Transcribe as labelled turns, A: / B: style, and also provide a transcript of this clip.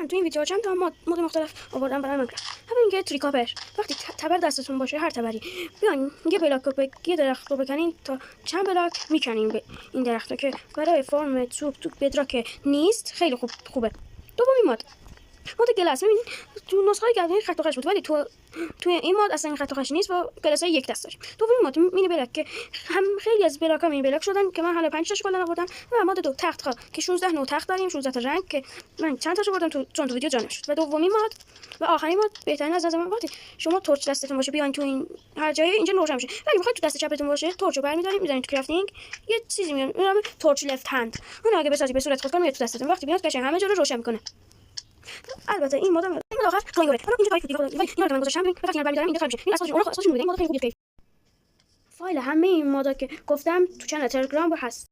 A: تو این ویدیو چند تا مود مختلف آوردم برای ماینکرافت. همین که تریکاپر، وقتی تبر دستتون باشه، هر تبری بیاین یه بلاک رو یه درخت رو بکنین تا چند بلاک میکنین این درخت رو که برای فرم تو بدراک نیست خیلی خوبه. دومی مود گلاس. ببین تو نسخه قبلی خط و خش بود ولی تو این مود اصلا خط و خش نیست و گلاس یک دست داشت. دومی مود مینی بلاک که هم خیلی از بلاک‌ها مینی بلاک شدن که من حالا 5 تاش کلا آوردم و مود دو تخت ها که 16 نوع تخت داریم، 16 تا رنگ که من چند تاش آوردم چون تو ویدیو جا نشد. و دومی مود و آخرین مود بهترین از نظر من وقتی شما تورچ دستتون باشه بیاین تو این هر جایی اینجا روشن میشه. ولی میخواید تو دست چپتون باشه تورچ رو برمی‌دارید می‌ذارید تو کرافتینگ یه چیزی میاد به نام تورچ لفت هند. اون اگه بسازی به صورت خودکار میاد تو دستتون وقتی بیاد قشنگ همه جا رو روشن میکنه. البته این مود آخر دراینگ اوره. اینجا فایل دیگه ولی اینا رو من گذاشتم وقتی اینا برمی‌دارم اینجا خراب میشه. این اساسش اون مود خیلی خوبه. فایل همه این مودا که گفتم تو چنل تلگرام هست.